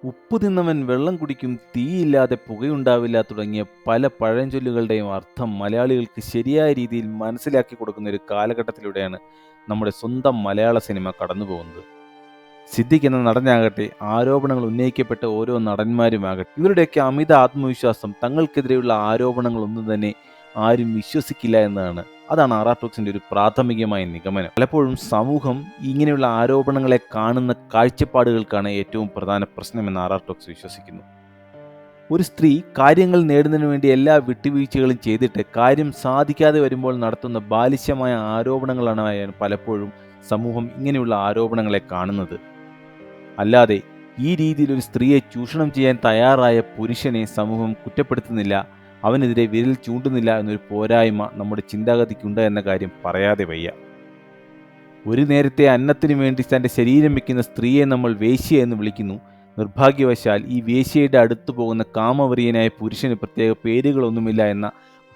ഉപ്പ് തിന്നവൻ വെള്ളം കുടിക്കും, തീയില്ലാതെ പുകയുണ്ടാവില്ല തുടങ്ങിയ പല പഴഞ്ചൊല്ലുകളുടെയും അർത്ഥം മലയാളികൾക്ക് ശരിയായ രീതിയിൽ മനസ്സിലാക്കി കൊടുക്കുന്ന ഒരു കാലഘട്ടത്തിലൂടെയാണ് നമ്മുടെ സ്വന്തം മലയാള സിനിമ കടന്നുപോകുന്നത്. സിദ്ദിഖ് എന്ന നടനാകട്ടെ, ആരോപണങ്ങൾ ഉന്നയിക്കപ്പെട്ട ഓരോ നടന്മാരുമാകട്ടെ, ഇവരുടെയൊക്കെ അമിത ആത്മവിശ്വാസം തങ്ങൾക്കെതിരെയുള്ള ആരോപണങ്ങളൊന്നും തന്നെ ആരും വിശ്വസിക്കില്ല എന്നതാണ്. അതാണ് ടോക്സിന്റെ ഒരു പ്രാഥമികമായ നിഗമനം. പലപ്പോഴും സമൂഹം ഇങ്ങനെയുള്ള ആരോപണങ്ങളെ കാണുന്ന കാഴ്ചപ്പാടുകൾക്കാണ് ഏറ്റവും പ്രധാന പ്രശ്നമെന്ന് ടോക്സ് വിശ്വസിക്കുന്നു. ഒരു സ്ത്രീ കാര്യങ്ങൾ നേടുന്നതിന് വേണ്ടി എല്ലാ വിട്ടുവീഴ്ചകളും ചെയ്തിട്ട് കാര്യം സാധിക്കാതെ വരുമ്പോൾ നടത്തുന്ന ബാലിശമായ ആരോപണങ്ങളാണ് പലപ്പോഴും സമൂഹം ഇങ്ങനെയുള്ള ആരോപണങ്ങളെ കാണുന്നത്. അല്ലാതെ ഈ രീതിയിൽ ഒരു സ്ത്രീയെ ചൂഷണം ചെയ്യാൻ തയ്യാറായ പുരുഷനെ സമൂഹം കുറ്റപ്പെടുത്തുന്നില്ല, അവനെതിരെ വിരൽ ചൂണ്ടുന്നില്ല എന്നൊരു പോരായ്മ നമ്മുടെ ചിന്താഗതിക്കുണ്ട് എന്ന കാര്യം പറയാതെ വയ്യ. ഒരു നേരത്തെ അന്നത്തിനു വേണ്ടി തൻ്റെ ശരീരം വയ്ക്കുന്ന സ്ത്രീയെ നമ്മൾ വേശ്യ എന്ന് വിളിക്കുന്നു. നിർഭാഗ്യവശാൽ ഈ വേശ്യയുടെ അടുത്തു പോകുന്ന കാമവെറിയനായ പുരുഷന് പ്രത്യേക പേരുകളൊന്നുമില്ല എന്ന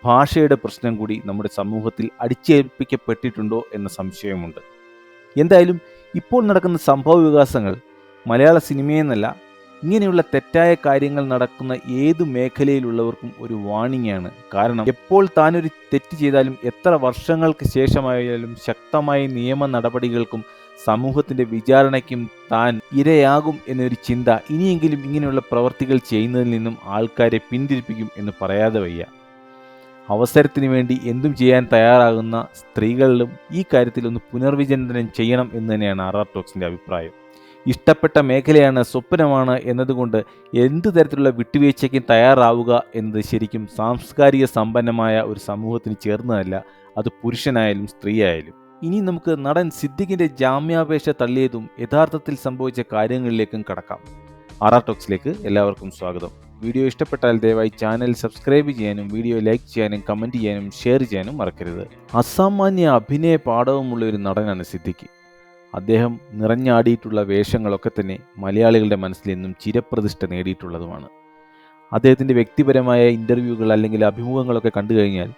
ഭാഷയുടെ പ്രശ്നം കൂടി നമ്മുടെ സമൂഹത്തിൽ അടിച്ചേൽപ്പിക്കപ്പെട്ടിട്ടുണ്ടോ എന്ന സംശയമുണ്ട്. എന്തായാലും ഇപ്പോൾ നടക്കുന്ന സംഭവ വികാസങ്ങൾ മലയാള സിനിമയെന്നല്ല, ഇങ്ങനെയുള്ള തെറ്റായ കാര്യങ്ങൾ നടക്കുന്ന ഏതു മേഖലയിലുള്ളവർക്കും ഒരു വാണിംഗ് ആണ്. കാരണം എപ്പോൾ താനൊരു തെറ്റ് ചെയ്താലും എത്ര വർഷങ്ങൾക്ക് ശേഷമായാലും ശക്തമായ നിയമ നടപടികൾക്കും സമൂഹത്തിന്റെ വിചാരണയ്ക്കും താൻ ഇരയാകും എന്നൊരു ചിന്ത ഇനിയെങ്കിലും ഇങ്ങനെയുള്ള പ്രവർത്തികൾ ചെയ്യുന്നതിൽ നിന്നും ആൾക്കാരെ പിന്തിരിപ്പിക്കും എന്ന് പറയാതെ വയ്യ. അവസരത്തിന് വേണ്ടി എന്തും ചെയ്യാൻ തയ്യാറാകുന്ന സ്ത്രീകളിലും ഈ കാര്യത്തിൽ ഒന്ന് പുനർവിചിന്തനം ചെയ്യണം എന്ന് തന്നെയാണ് ടോക്സിന്റെ അഭിപ്രായം. ഇഷ്ടപ്പെട്ട മേഖലയാണ്, സ്വപ്നമാണ് എന്നതുകൊണ്ട് എന്ത് തരത്തിലുള്ള വിട്ടുവീഴ്ചയ്ക്കും തയ്യാറാവുക എന്നത് ശരിക്കും സാംസ്കാരിക സമ്പന്നമായ ഒരു സമൂഹത്തിന് ചേർന്നതല്ല, അത് പുരുഷനായാലും സ്ത്രീയായാലും. ഇനി നമുക്ക് നടൻ സിദ്ദിഖിന്റെ ജാമ്യാപേക്ഷ തള്ളിയതും യഥാർത്ഥത്തിൽ സംഭവിച്ച കാര്യങ്ങളിലേക്കും കടക്കാം. ടോക്സിലേക്ക് എല്ലാവർക്കും സ്വാഗതം. വീഡിയോ ഇഷ്ടപ്പെട്ടാൽ ദയവായി ചാനൽ സബ്സ്ക്രൈബ് ചെയ്യാനും വീഡിയോ ലൈക്ക് ചെയ്യാനും കമൻറ്റ് ചെയ്യാനും ഷെയർ ചെയ്യാനും മറക്കരുത്. അസാമാന്യ അഭിനയ പാഠവുമുള്ള ഒരു നടനാണ് സിദ്ദിഖ്. അദ്ദേഹം നിറഞ്ഞാടിയിട്ടുള്ള വേഷങ്ങളൊക്കെ തന്നെ മലയാളികളുടെ മനസ്സിൽ നിന്നും ചിരപ്രതിഷ്ഠ നേടിയിട്ടുള്ളതുമാണ്. അദ്ദേഹത്തിൻ്റെ വ്യക്തിപരമായ ഇൻ്റർവ്യൂകൾ അല്ലെങ്കിൽ അഭിമുഖങ്ങളൊക്കെ കണ്ടു കഴിഞ്ഞാൽ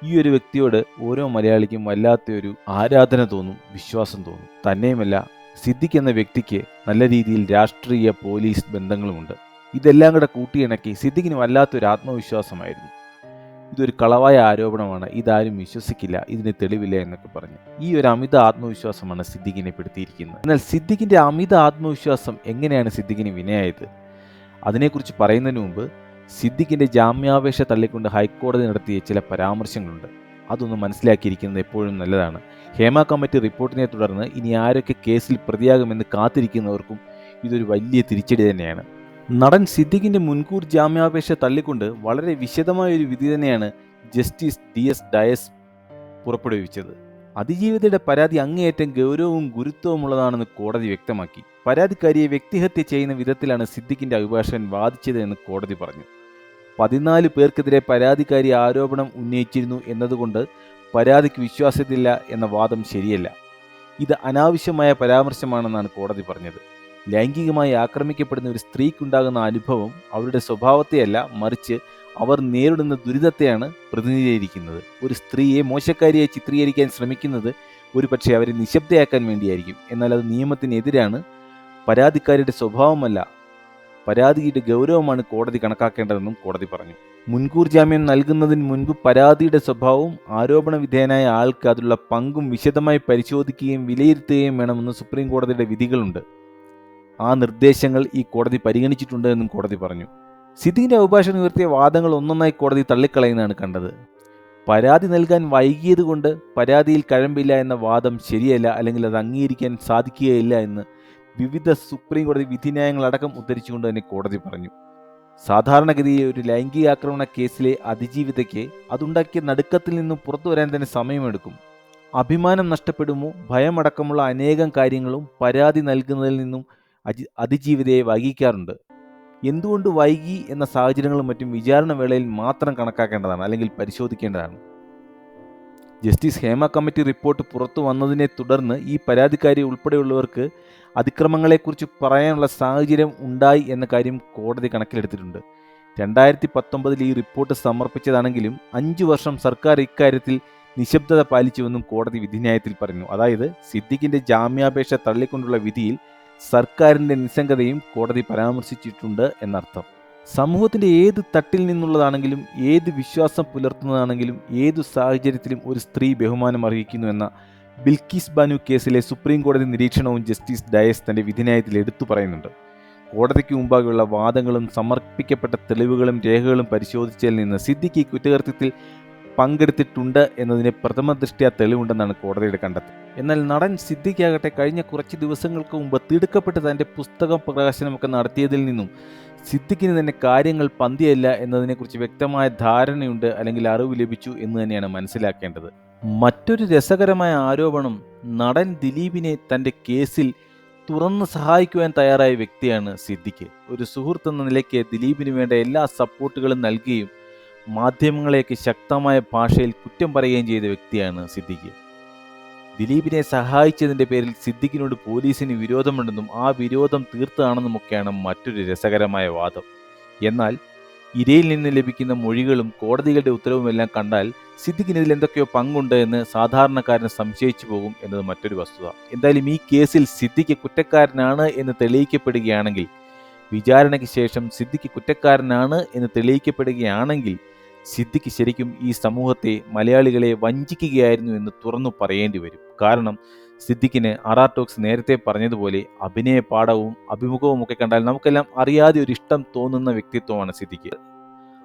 ഈ ഒരു വ്യക്തിയോട് ഓരോ മലയാളിക്കും വല്ലാത്തൊരു ആരാധന തോന്നും, വിശ്വാസം തോന്നും. തന്നെയുമല്ല, സിദ്ദിഖ് എന്ന വ്യക്തിക്ക് നല്ല രീതിയിൽ രാഷ്ട്രീയ പോലീസ് ബന്ധങ്ങളുമുണ്ട്. ഇതെല്ലാം കൂടെ കൂട്ടിയിണക്കി സിദ്ദിഖിന് വല്ലാത്തൊരു ആത്മവിശ്വാസമായിരുന്നു. ഇതൊരു കളവായ ആരോപണമാണ്, ഇതാരും വിശ്വസിക്കില്ല, ഇതിന് തെളിവില്ല എന്നൊക്കെ പറഞ്ഞ് ഈ ഒരു അമിത ആത്മവിശ്വാസമാണ് സിദ്ദിഖിനെ പെടുത്തിയിരിക്കുന്നത്. എന്നാൽ സിദ്ദിഖിന്റെ അമിത ആത്മവിശ്വാസം എങ്ങനെയാണ് സിദ്ദിഖിന് വിനയായത്? അതിനെക്കുറിച്ച് പറയുന്നതിന് മുമ്പ് സിദ്ദിഖിന്റെ ജാമ്യാപേക്ഷ തള്ളിക്കൊണ്ട് ഹൈക്കോടതി നടത്തിയ ചില പരാമർശങ്ങളുണ്ട്. അതൊന്ന് മനസ്സിലാക്കിയിരിക്കുന്നത് എപ്പോഴും നല്ലതാണ്. ഹേമ കമ്മിറ്റി റിപ്പോർട്ടിനെ തുടർന്ന് ഇനി ആരൊക്കെ കേസിൽ പ്രതിയാകുമെന്ന് കാത്തിരിക്കുന്നവർക്കും ഇതൊരു വലിയ തിരിച്ചടി തന്നെയാണ്. നടൻ സിദ്ദിഖിന്റെ മുൻകൂർ ജാമ്യാപേക്ഷ തള്ളിക്കൊണ്ട് വളരെ വിശദമായ ഒരു വിധി തന്നെയാണ് ജസ്റ്റിസ് DS ഡയസ് പുറപ്പെടുവിച്ചത്. അതിജീവിതയുടെ പരാതി അങ്ങേയറ്റം ഗൗരവവും ഗുരുത്വവുമുള്ളതാണെന്ന് കോടതി വ്യക്തമാക്കി. പരാതിക്കാരിയെ വ്യക്തിഹത്യ ചെയ്യുന്ന വിധത്തിലാണ് സിദ്ദിഖിന്റെ അഭിഭാഷകൻ വാദിച്ചത് എന്ന് കോടതി പറഞ്ഞു. 14 പേർക്കെതിരെ പരാതിക്കാരി ആരോപണം ഉന്നയിച്ചിരുന്നു എന്നതുകൊണ്ട് പരാതിക്ക് വിശ്വാസ്യതയില്ല എന്ന വാദം ശരിയല്ല. ഇത് അനാവശ്യമായ പരാമർശമാണെന്നാണ് കോടതി പറഞ്ഞത്. ലൈംഗികമായി ആക്രമിക്കപ്പെടുന്ന ഒരു സ്ത്രീക്കുണ്ടാകുന്ന അനുഭവം അവരുടെ സ്വഭാവത്തെയല്ല, മറിച്ച് അവർ നേരിടുന്ന ദുരിതത്തെയാണ് പ്രതിനിധീകരിക്കുന്നത്. ഒരു സ്ത്രീയെ മോശക്കാരിയായി ചിത്രീകരിക്കാൻ ശ്രമിക്കുന്നത് ഒരു പക്ഷേ അവരെ നിശബ്ദയാക്കാൻ വേണ്ടിയായിരിക്കും. എന്നാൽ അത് നിയമത്തിനെതിരാണ്. പരാതിക്കാരിയുടെ സ്വഭാവമല്ല, പരാതിയുടെ ഗൗരവമാണ് കോടതി കണക്കാക്കേണ്ടതെന്നും കോടതി പറഞ്ഞു. മുൻകൂർ ജാമ്യം നൽകുന്നതിന് മുൻപ് പരാതിയുടെ സ്വഭാവവും ആരോപണ വിധേയനായ ആൾക്ക് അതിലുള്ള പങ്കും വിശദമായി പരിശോധിക്കുകയും വിലയിരുത്തുകയും വേണമെന്ന് സുപ്രീം കോടതിയുടെ വിധികളുണ്ട്. ആ നിർദ്ദേശങ്ങൾ ഈ കോടതി പരിഗണിച്ചിട്ടുണ്ട് എന്നും കോടതി പറഞ്ഞു. സിദ്ദിഖിന്റെ അഭിഭാഷകൻ ഉയർത്തിയ വാദങ്ങൾ ഒന്നൊന്നായി കോടതി തള്ളിക്കളയുന്നതാണ് കണ്ടത്. പരാതി നൽകാൻ വൈകിയത് കൊണ്ട് പരാതിയിൽ കഴമ്പില്ല എന്ന വാദം ശരിയല്ല, അല്ലെങ്കിൽ അത് അംഗീകരിക്കാൻ സാധിക്കുകയില്ല എന്ന് വിവിധ സുപ്രീം കോടതി വിധിന്യായങ്ങളടക്കം ഉദ്ധരിച്ചുകൊണ്ട് തന്നെ കോടതി പറഞ്ഞു. സാധാരണഗതിയിൽ ഒരു ലൈംഗികാക്രമണ കേസിലെ അതിജീവിതയ്ക്ക് അതുണ്ടാക്കിയ നടുക്കത്തിൽ നിന്നും പുറത്തു വരാൻ തന്നെ സമയമെടുക്കും. അഭിമാനം നഷ്ടപ്പെടുമോ, ഭയമടക്കമുള്ള അനേകം കാര്യങ്ങളും പരാതി നൽകുന്നതിൽ നിന്നും അതിജീവിതയെ വൈകിക്കാറുണ്ട്. എന്തുകൊണ്ട് വൈകി എന്ന സാഹചര്യങ്ങളും മറ്റും വിചാരണ വേളയിൽ മാത്രം കണക്കാക്കേണ്ടതാണ്, അല്ലെങ്കിൽ പരിശോധിക്കേണ്ടതാണ്. ജസ്റ്റിസ് ഹേമ കമ്മിറ്റി റിപ്പോർട്ട് പുറത്തു വന്നതിനെ തുടർന്ന് ഈ പരാതിക്കാരി ഉൾപ്പെടെയുള്ളവർക്ക് അതിക്രമങ്ങളെക്കുറിച്ച് പറയാനുള്ള സാഹചര്യം ഉണ്ടായി എന്ന കാര്യം കോടതി കണക്കിലെടുത്തിട്ടുണ്ട്. 2019 ഈ റിപ്പോർട്ട് സമർപ്പിച്ചതാണെങ്കിലും 5 വർഷം സർക്കാർ ഇക്കാര്യത്തിൽ നിശബ്ദത പാലിച്ചുവെന്നും കോടതി വിധിന്യായത്തിൽ പറഞ്ഞു. അതായത് സിദ്ദിഖിന്റെ ജാമ്യാപേക്ഷ തള്ളിക്കൊണ്ടുള്ള വിധിയിൽ സർക്കാരിൻ്റെ നിസ്സംഗതയും കോടതി പരാമർശിച്ചിട്ടുണ്ട് എന്നർത്ഥം. സമൂഹത്തിൻ്റെ ഏത് തട്ടിൽ നിന്നുള്ളതാണെങ്കിലും ഏത് വിശ്വാസം പുലർത്തുന്നതാണെങ്കിലും ഏതു സാഹചര്യത്തിലും ഒരു സ്ത്രീ ബഹുമാനം അർഹിക്കുന്നു എന്ന ബിൽക്കിസ് ബാനു കേസിലെ സുപ്രീം കോടതി നിരീക്ഷണവും ജസ്റ്റിസ് ഡയസ് തൻ്റെ വിധിന്യായത്തിൽ എടുത്തു പറയുന്നുണ്ട്. കോടതിക്ക് മുമ്പാകെയുള്ള വാദങ്ങളും സമർപ്പിക്കപ്പെട്ട തെളിവുകളും രേഖകളും പരിശോധിച്ചതിൽ നിന്ന് സിദ്ദിഖി കുറ്റകൃത്യത്തിൽ പങ്കെടുത്തിട്ടുണ്ട് എന്നതിന് പ്രഥമ ദൃഷ്ട്യാ തെളിവുണ്ടെന്നാണ് കോടതിയുടെ കണ്ടെത്തൽ. എന്നാൽ നടൻ സിദ്ദിഖാകട്ടെ കഴിഞ്ഞ കുറച്ച് ദിവസങ്ങൾക്ക് മുമ്പ് തിടുക്കപ്പെട്ട് തൻ്റെ പുസ്തക പ്രകാശനമൊക്കെ നടത്തിയതിൽ നിന്നും സിദ്ദിഖിന് തന്നെ കാര്യങ്ങൾ പന്തിയല്ല എന്നതിനെക്കുറിച്ച് വ്യക്തമായ ധാരണയുണ്ട്, അല്ലെങ്കിൽ അറിവ് ലഭിച്ചു എന്ന് തന്നെയാണ് മനസ്സിലാക്കേണ്ടത്. മറ്റൊരു രസകരമായ ആരോപണം, നടൻ ദിലീപിനെ തൻ്റെ കേസിൽ തുറന്ന് സഹായിക്കുവാൻ തയ്യാറായ വ്യക്തിയാണ് സിദ്ദിഖ്. ഒരു സുഹൃത്ത് എന്ന നിലയ്ക്ക് ദിലീപിന് വേണ്ട എല്ലാ സപ്പോർട്ടുകളും നൽകുകയും മാധ്യമങ്ങളെയൊക്കെ ശക്തമായ ഭാഷയിൽ കുറ്റം പറയുകയും ചെയ്ത വ്യക്തിയാണ് സിദ്ദിഖ്. ദിലീപിനെ സഹായിച്ചതിൻ്റെ പേരിൽ സിദ്ദിഖിനോട് പോലീസിന് വിരോധമുണ്ടെന്നും ആ വിരോധം തീർത്തതാണെന്നുമൊക്കെയാണ് മറ്റൊരു രസകരമായ വാദം. എന്നാൽ ഇരയിൽ നിന്ന് ലഭിക്കുന്ന മൊഴികളും കോടതികളുടെ ഉത്തരവുമെല്ലാം കണ്ടാൽ സിദ്ദിഖിന് ഇതിൽ എന്തൊക്കെയോ പങ്കുണ്ട് എന്ന് സാധാരണക്കാരന് സംശയിച്ചു പോകും എന്നത് മറ്റൊരു വസ്തുത. എന്തായാലും ഈ കേസിൽ സിദ്ദിഖ് കുറ്റക്കാരനാണ് എന്ന് തെളിയിക്കപ്പെടുകയാണെങ്കിൽ, വിചാരണയ്ക്ക് ശേഷം സിദ്ദിഖ് കുറ്റക്കാരനാണ് എന്ന് തെളിയിക്കപ്പെടുകയാണെങ്കിൽ സിദ്ദിഖ് ശരിക്കും ഈ സമൂഹത്തെ, മലയാളികളെ വഞ്ചിക്കുകയായിരുന്നു എന്ന് തുറന്നു പറയേണ്ടി വരും. കാരണം സിദ്ദിഖിന് ടോക്സ് നേരത്തെ പറഞ്ഞതുപോലെ അഭിനയ പാഠവും അഭിമുഖവും ഒക്കെ കണ്ടാൽ നമുക്കെല്ലാം അറിയാതെ ഒരു ഇഷ്ടം തോന്നുന്ന വ്യക്തിത്വമാണ് സിദ്ദിഖ്.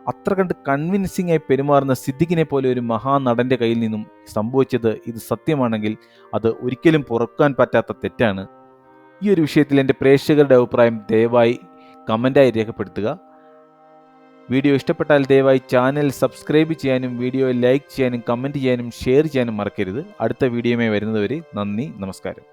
അത്ര കണ്ട് കൺവിൻസിംഗ് ആയി പെരുമാറുന്ന സിദ്ദിഖിനെ പോലെ ഒരു മഹാനടൻ്റെ കയ്യിൽ നിന്നും സംഭവിച്ചത് ഇത് സത്യമാണെങ്കിൽ അത് ഒരിക്കലും പൊറുക്കാൻ പറ്റാത്ത തെറ്റാണ്. ഈ ഒരു വിഷയത്തിൽ എൻ്റെ പ്രേക്ഷകരുടെ അഭിപ്രായം ദയവായി കമൻ്റായി രേഖപ്പെടുത്തുക. വീഡിയോ ഇഷ്ടപ്പെട്ടാൽ ദയവായി ചാനൽ സബ്സ്ക്രൈബ് ചെയ്യാനും വീഡിയോ ലൈക്ക് ചെയ്യാനും കമൻറ്റ് ചെയ്യാനും ഷെയർ ചെയ്യാനും മറക്കരുത്. അടുത്ത വീഡിയോയുമായി വരുന്നതുവരെ നന്ദി, നമസ്കാരം.